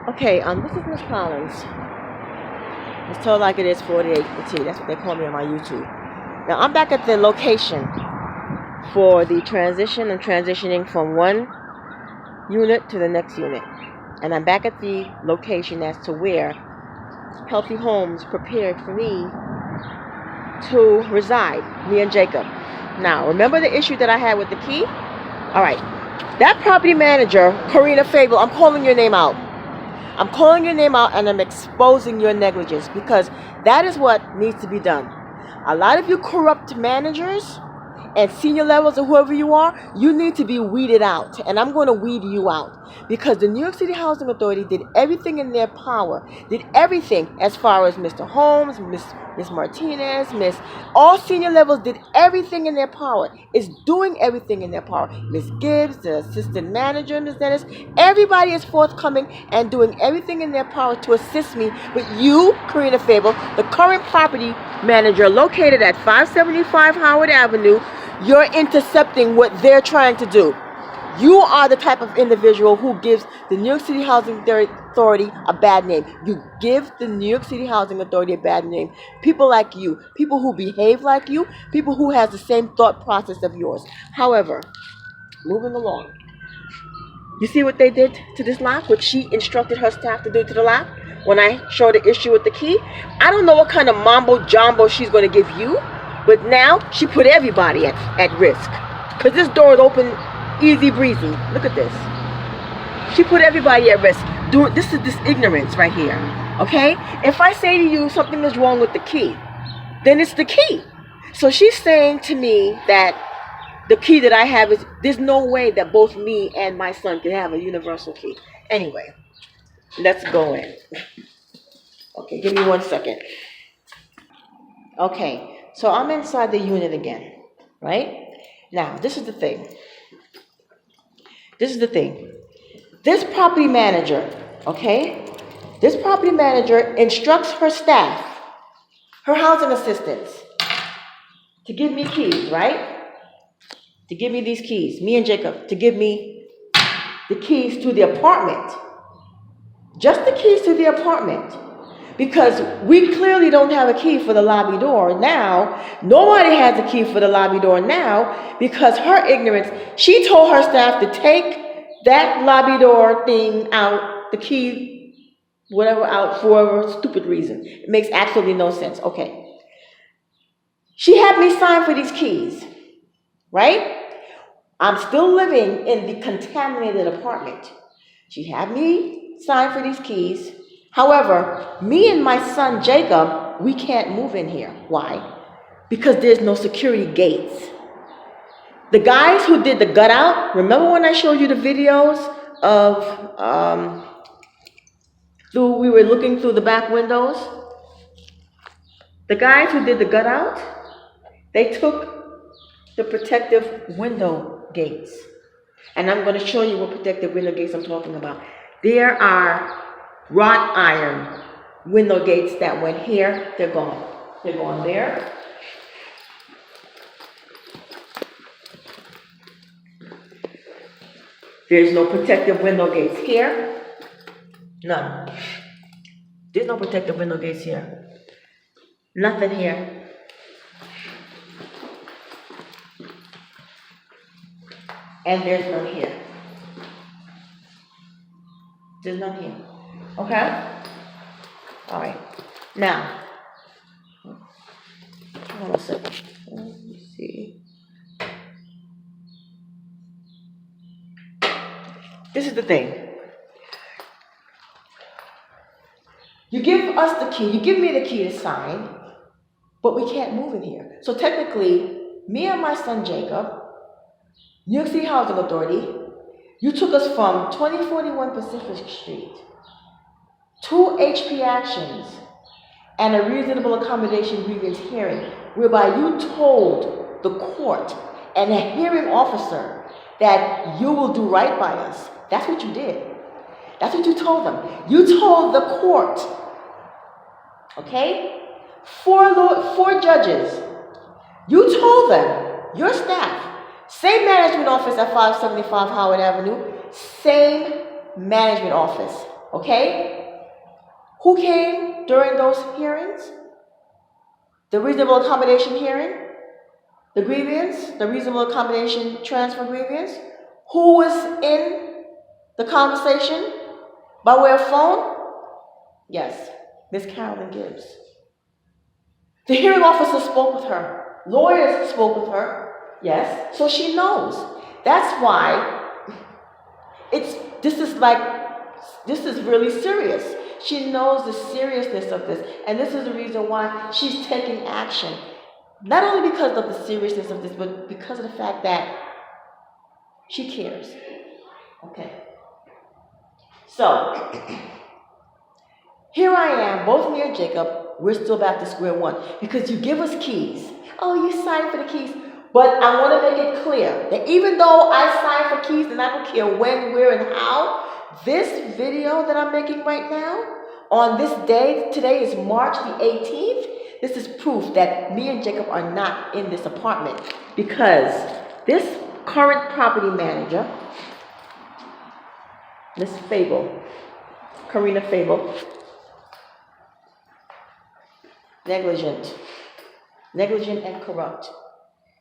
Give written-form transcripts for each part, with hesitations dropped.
Okay, this is Miss Collins. It's told like it is 48 the T. That's what they call me on my YouTube. Now I'm back at the location for the transition. I'm transitioning from one unit to the next unit. And I'm back at the location as to where Healthy Homes prepared for me to reside, me and Jacob. Now, remember the issue that I had with the key? Alright, that property manager, Karina Fable, I'm calling your name out. I'm calling your name out and I'm exposing your negligence because that is what needs to be done. A lot of you corrupt managers and senior levels or whoever you are, you need to be weeded out. And I'm going to weed you out because the New York City Housing Authority did everything in their power, did everything as far as Mr. Holmes, Miss Martinez, all senior levels did everything in their power, is doing everything in their power. Miss Gibbs, the assistant manager, Miss Dennis, everybody is forthcoming and doing everything in their power to assist me with you, Karina Fable, the current property manager located at 575 Howard Avenue. You're intercepting what they're trying to do. You are the type of individual who gives the New York City Housing Authority a bad name. You give the New York City Housing Authority a bad name. People like you, people who behave like you, people who has the same thought process of yours. However, moving along. You see what they did to this lock? What she instructed her staff to do to the lock? When I showed the issue with the key? I don't know what kind of mambo jumbo she's going to give you. But now she put everybody at risk. Because this door is open easy breezy. Look at this. She put everybody at risk. This is this ignorance right here. Okay? If I say to you something is wrong with the key, then it's the key. So she's saying to me that the key that I have is, there's no way that both me and my son can have a universal key. Anyway, let's go in. Okay, give me 1 second. Okay. So I'm inside the unit again, right? Now, this is the thing. This property manager, okay? This property manager instructs her staff, her housing assistants, to give me keys, right? To give me these keys, me and Jacob, to give me the keys to the apartment. Just the keys to the apartment. Because we clearly don't have a key for the lobby door now. Nobody has a key for the lobby door now because her ignorance, she told her staff to take that lobby door thing out, the key, whatever, out for a stupid reason. It makes absolutely no sense. Okay. She had me sign for these keys, right? I'm still living in the contaminated apartment. She had me sign for these keys. However, me and my son Jacob, we can't move in here. Why? Because there's no security gates. The guys who did the gut out, remember when I showed you the videos of, we were looking through the back windows? The guys who did the gut out, they took the protective window gates. And I'm going to show you what protective window gates I'm talking about. There are wrought iron window gates that went here. They're gone. They're gone there. There's no protective window gates here. None. There's no protective window gates here. Nothing here. And there's none here. There's none here. Okay? All right. Now, hold on a second. Let me see. This is the thing. You give us the key. You give me the key to sign, but we can't move in here. So technically, me and my son Jacob, New York City Housing Authority, you took us from 2041 Pacific Street, 2 HP actions, and a reasonable accommodation grievance hearing, whereby you told the court and a hearing officer that you will do right by us. That's what you did. That's what you told them. You told the court, okay? 4 judges. You told them, your staff, same management office at 575 Howard Avenue, same management office. Okay? Who came during those hearings? The reasonable accommodation hearing? The grievance? The reasonable accommodation transfer grievance? Who was in the conversation by way of phone? Yes, Miss Carolyn Gibbs. The hearing officer spoke with her. Lawyers spoke with her. Yes, so she knows. That's why this is really serious. She knows the seriousness of this, and this is the reason why she's taking action. Not only because of the seriousness of this, but because of the fact that she cares. Okay. So, here I am, both me and Jacob, we're still back to square one. Because you give us keys. Oh, you signed for the keys. But I want to make it clear that even though I signed for keys and I don't care when, where, and how, this video that I'm making right now, on this day, today is March the 18th, this is proof that me and Jacob are not in this apartment. Because this current property manager, Miss Fable, Karina Fable, negligent and corrupt.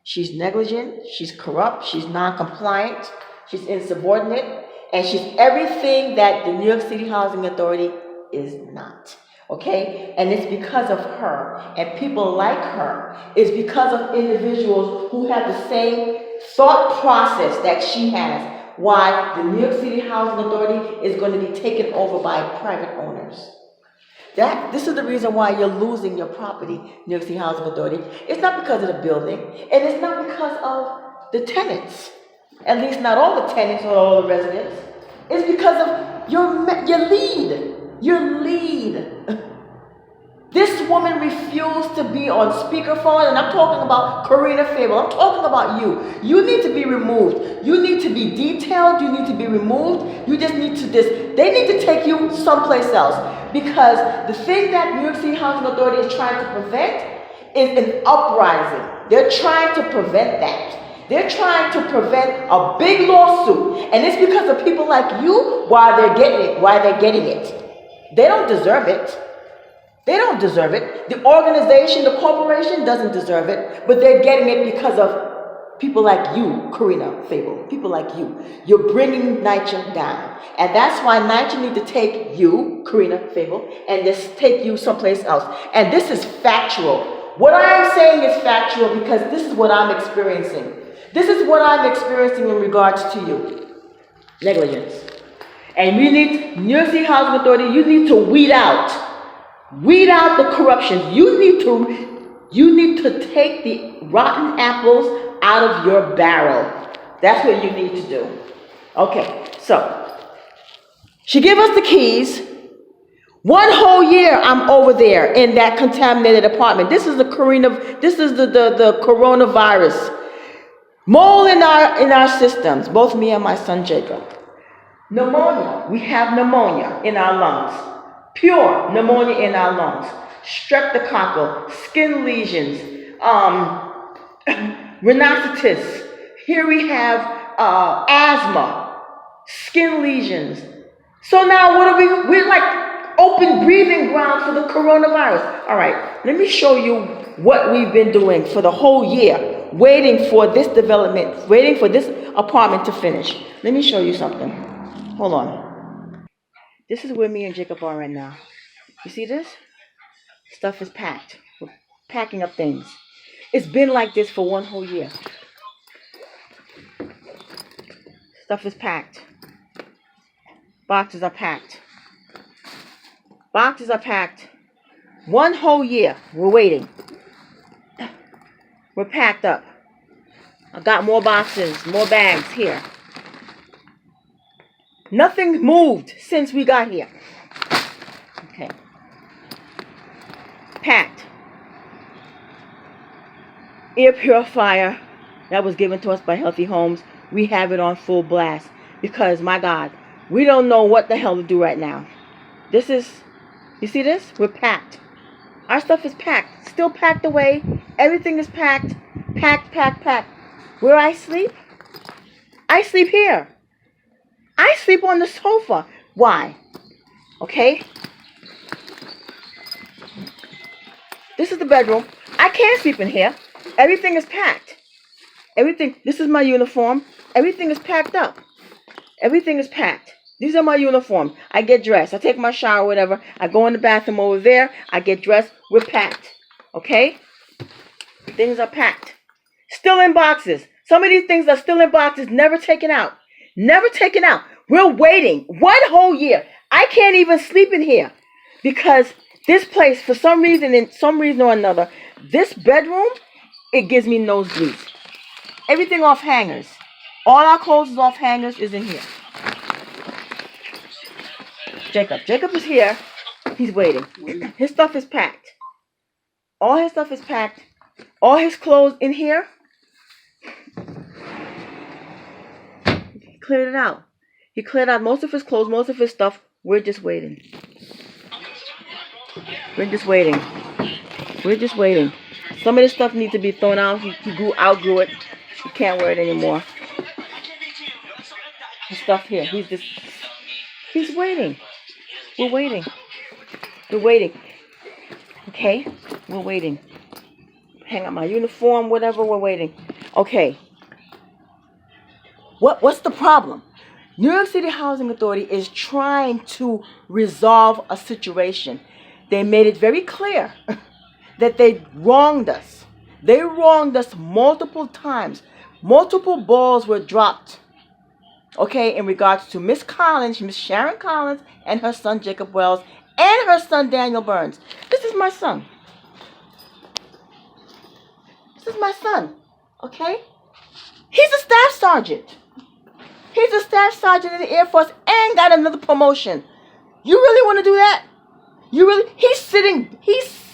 She's negligent, she's corrupt, she's non-compliant, she's insubordinate, and she's everything that the New York City Housing Authority is not. Okay? And it's because of her and people like her. It's because of individuals who have the same thought process that she has, why the New York City Housing Authority is going to be taken over by private owners. This is the reason why you're losing your property, New York City Housing Authority. It's not because of the building, and it's not because of the tenants. At least not all the tenants or all the residents. It's because of your lead. Your lead. This woman refused to be on speakerphone, and I'm talking about Karina Fable. I'm talking about you. You need to be removed. You need to be detailed. You need to be removed. You just need to they need to take you someplace else. Because the thing that New York City Housing Authority is trying to prevent is an uprising. They're trying to prevent that. They're trying to prevent a big lawsuit. And it's because of people like you why they're getting it. They don't deserve it. They don't deserve it. The organization, the corporation doesn't deserve it, but they're getting it because of people like you, Karina Fable. People like you. You're bringing Nycha down. And that's why Nycha need to take you, Karina Fable, and just take you someplace else. And this is factual. What I'm saying is factual because this is what I'm experiencing. This is what I'm experiencing in regards to you. Negligence. And we need, New York City Housing Authority, you need to weed out the corruption. You need to take the rotten apples out of your barrel. That's what you need to do. Okay, so she gave us the keys. One whole year I'm over there in that contaminated apartment. This is the coronavirus. Mold in our systems, both me and my son Jacob. Pneumonia. We have pneumonia in our lungs. Pure pneumonia in our lungs. Streptococcal, skin lesions, rhinitis. Here we have asthma, skin lesions. So now what are we? We're like open breathing ground for the coronavirus. All right, let me show you what we've been doing for the whole year, waiting for this development, waiting for this apartment to finish. Let me show you something. Hold on. This is where me and Jacob are right now. You see this? Stuff is packed. We're packing up things. It's been like this for one whole year. Stuff is packed. Boxes are packed. Boxes are packed. One whole year. We're waiting. We're packed up. I've got more boxes, more bags here. Nothing moved since we got here. Okay. Packed. Air purifier that was given to us by Healthy Homes. We have it on full blast because, my God, we don't know what the hell to do right now. This is, you see this? We're packed. Our stuff is packed. Still packed away. Everything is packed. Packed. Where I sleep? I sleep here. I sleep on the sofa. Why? Okay? This is the bedroom. I can't sleep in here. Everything is packed. Everything. This is my uniform. Everything is packed up. Everything is packed. These are my uniforms. I get dressed. I take my shower, whatever. I go in the bathroom over there. I get dressed. We're packed. Okay? Things are packed. Still in boxes. Some of these things are still in boxes, never taken out. Never taken out. We're waiting 1 whole year. I can't even sleep in here because this place, for some reason or another, this bedroom, it gives me nosebleeds. Everything off hangers. All our clothes is off hangers is in here. Jacob is here. He's waiting. His stuff is packed. All his stuff is packed. All his clothes in here. He cleared it out. He cleared out most of his clothes, most of his stuff. We're just waiting. We're just waiting. We're just waiting. Some of this stuff needs to be thrown out. He outgrew it. He can't wear it anymore. His stuff here. He's waiting. We're waiting. We're waiting. Okay? We're waiting. Hang up my uniform, whatever, we're waiting. Okay. What's the problem? New York City Housing Authority is trying to resolve a situation. They made it very clear that they wronged us. They wronged us multiple times. Multiple balls were dropped. Okay, in regards to Miss Sharon Collins, and her son Jacob Wells, and her son Daniel Burns. This is my son. This is my son. Okay? He's a staff sergeant. He's a staff sergeant in the Air Force and got another promotion. You really want to do that? He's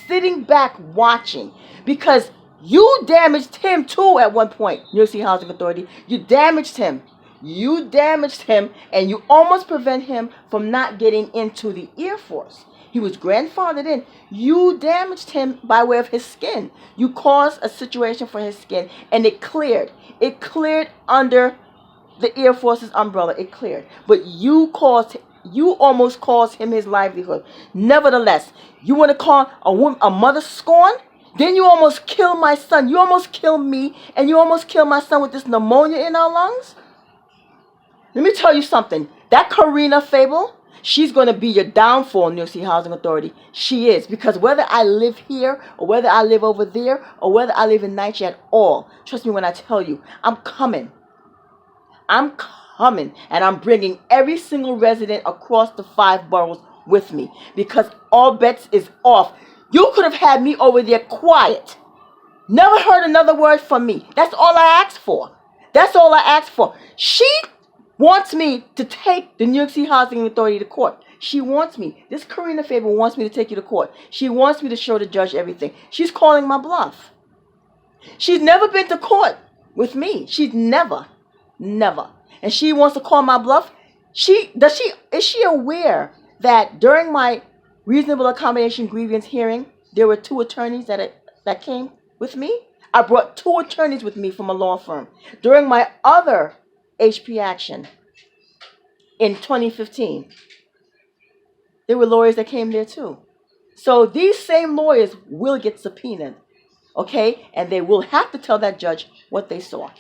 sitting back watching because you damaged him too at one point, New York City Housing Authority. You damaged him. And you almost prevent him from not getting into the Air Force. He was grandfathered in. You damaged him by way of his skin. You caused a situation for his skin, and it cleared. It cleared under the Air Force's umbrella. It cleared. But you almost caused him his livelihood. Nevertheless, you want to call a mother scorn? Then you almost kill my son. You almost kill me, and you almost kill my son with this pneumonia in our lungs? Let me tell you something. That Karina Fable, she's going to be your downfall, New York City Housing Authority. She is. Because whether I live here, or whether I live over there, or whether I live in Nycha at all, trust me when I tell you, I'm coming. I'm coming. And I'm bringing every single resident across the 5 boroughs with me. Because all bets is off. You could have had me over there quiet. Never heard another word from me. That's all I asked for. That's all I asked for. She wants me to take the New York City Housing Authority to court. She wants me. This Karina Faber wants me to take you to court. She wants me to show the judge everything. She's calling my bluff. She's never been to court with me. She's never. And she wants to call my bluff. Is she aware that during my reasonable accommodation grievance hearing, there were 2 attorneys that came with me? I brought 2 attorneys with me from a law firm. During my other HP action in 2015, there were lawyers that came there too. So these same lawyers will get subpoenaed, okay? And they will have to tell that judge what they saw.